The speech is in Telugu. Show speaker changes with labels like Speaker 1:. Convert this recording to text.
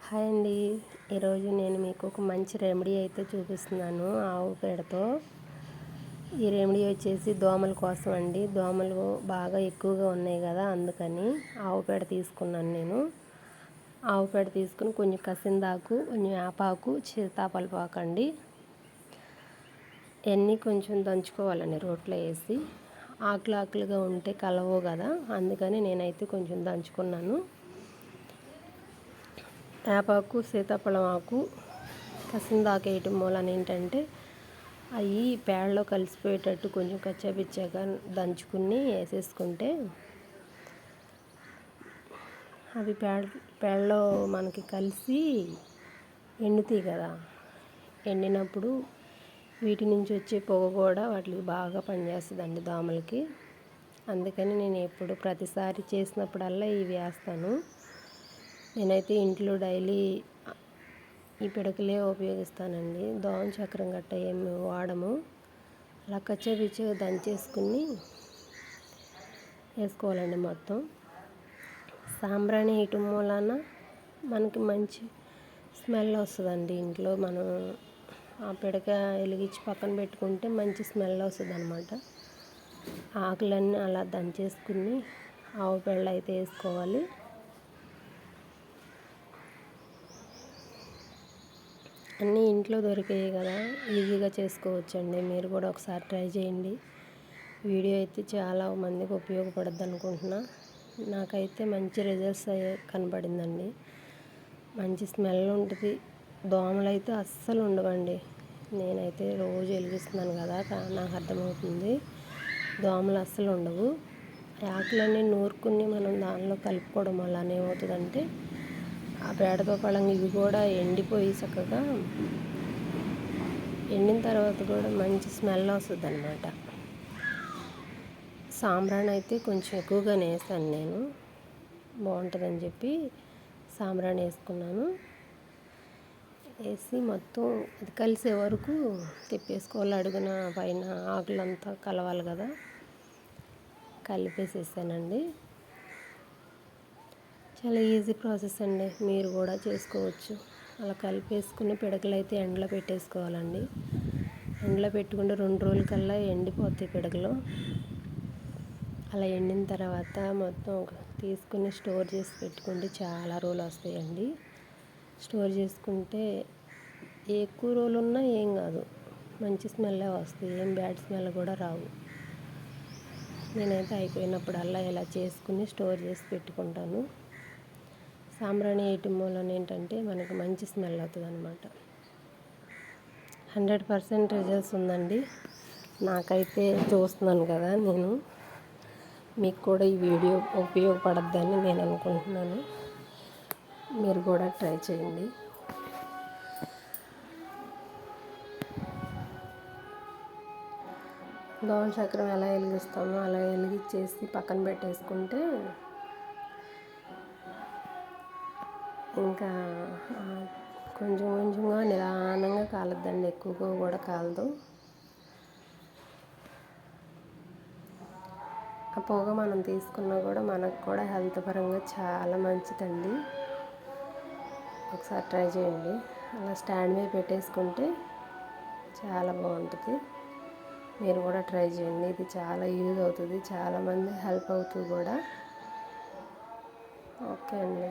Speaker 1: హాయ్ అండి. ఈరోజు నేను మీకు ఒక మంచి రెమెడీ అయితే చూపిస్తున్నాను ఆవు పేడతో. ఈ రెమెడీ వచ్చేసి దోమల కోసం అండి. దోమలు బాగా ఎక్కువగా ఉన్నాయి కదా, అందుకని ఆవు పేడ తీసుకున్నాను నేను. ఆవు పేడ తీసుకుని కొంచెం కసిందాకు, కొంచెం వేపాకు, సీతాఫలపాకు అండి, ఇవన్నీ కొంచెం దంచుకోవాలండి రోట్లో వేసి. ఆకులుగా ఉంటే కలవవు కదా, అందుకని నేనైతే కొంచెం దంచుకున్నాను. వేపాకు, సీతాఫలం ఆకు, కసిందాకు వేయటం మూలన ఏంటంటే అవి పేడలో కలిసిపోయేటట్టు కొంచెం కచ్చాపిచ్చాగా దంచుకుని వేసేసుకుంటే అవి పేడలో మనకి కలిసి ఎండుతాయి కదా. ఎండినప్పుడు వీటి నుంచి వచ్చే పొగ కూడా వాటికి బాగా పనిచేస్తుందండి దోమలకి. అందుకని నేను ఎప్పుడు ప్రతిసారి చేసినప్పుడల్లా ఇవి వేస్తాను. నేనైతే ఇంట్లో డైలీ ఈ పిడకలే ఉపయోగిస్తానండి. దోమ చక్రం గట్ట ఏమి వాడము. అలా కచ్చాపిచ్చగా దంచేసుకుని వేసుకోవాలండి మొత్తం. సాంబ్రాణి వేయటం మూలాన మనకి మంచి స్మెల్ వస్తుందండి. ఇంట్లో మనం ఆ పిడక వెలిగించి పక్కన పెట్టుకుంటే మంచి స్మెల్ వస్తుంది అనమాట. ఆకులన్నీ అలా దంచేసుకుని ఆవు పేడలో అయితే వేసుకోవాలి. అన్నీ ఇంట్లో దొరికాయి కదా, ఈజీగా చేసుకోవచ్చండి. మీరు కూడా ఒకసారి ట్రై చేయండి. వీడియో అయితే చాలా మందికి ఉపయోగపడుద్ది అనుకుంటున్నా. నాకైతే మంచి రిజల్ట్స్ కనపడిందండి. మంచి స్మెల్ ఉంటుంది. దోమలు అయితే అస్సలు ఉండవండి. నేనైతే రోజు వెలిగిస్తున్నాను కదా, నాకు అర్థమవుతుంది. దోమలు అస్సలు ఉండవు. ఆకులన్నీ నూరుకుని మనం దానిలో కలుపుకోవడం వల్ల ఏమవుతుందంటే ఆ పేడతో పళంగా ఇవి కూడా ఎండిపోయి చక్కగా ఎండిన తర్వాత కూడా మంచి స్మెల్ వస్తుంది అనమాట. సాంబ్రాణి అయితే కొంచెం ఎక్కువగానే వేసాను నేను, బాగుంటుందని చెప్పి సాంబ్రాణి వేసుకున్నాను. వేసి మొత్తం అది కలిసే వరకు తిప్పేసుకోవాలి. అడుగున పైన ఆకులంతా కలవాలి కదా, కలిపేసేసానండి. చాలా ఈజీ ప్రాసెస్ అండి, మీరు కూడా చేసుకోవచ్చు. అలా కలిపేసుకుని పిడకలు అయితే ఎండలో పెట్టేసుకోవాలండి. ఎండలో పెట్టుకుంటే 2 రోజులకల్లా ఎండిపోతాయి పిడకలు. అలా ఎండిన తర్వాత మొత్తం తీసుకుని స్టోర్ చేసి పెట్టుకుంటే చాలా రోజులు వస్తాయండి. స్టోర్ చేసుకుంటే ఎక్కువ రోజులు ఉన్నా ఏం కాదు, మంచి స్మెల్లే వస్తాయి. ఏం బ్యాడ్ స్మెల్ కూడా రావు. నేనైతే అయిపోయినప్పుడల్లా ఇలా చేసుకుని స్టోర్ చేసి పెట్టుకుంటాను. సాంబ్రాణి వేయటం మూలన ఏంటంటే మనకు మంచి స్మెల్ అవుతుంది అనమాట. 100% రిజల్ట్స్ ఉందండి. నాకైతే చూస్తున్నాను కదా నేను, మీకు కూడా ఈ వీడియో ఉపయోగపడద్దని నేను అనుకుంటున్నాను. మీరు కూడా ట్రై చేయండి. దోమ చక్రం ఎలా వెలిగిస్తామో అలా వెలిగించేసి పక్కన పెట్టేసుకుంటే ఇంకా కొంచెం కొంచెంగా నిదానంగా కాలద్దండి, ఎక్కువగా కూడా కాలదు. ఆ పొగ మనం తీసుకున్నా కూడా మనకు కూడా హెల్త్ పరంగా చాలా మంచిదండి. ఒకసారి ట్రై చేయండి. అలా స్టాండ్ మీద పెట్టేసుకుంటే చాలా బాగుంటుంది. మీరు కూడా ట్రై చేయండి. ఇది చాలా యూజ్ అవుతుంది, చాలామంది హెల్ప్ అవుతుంది కూడా. ఓకే అండి.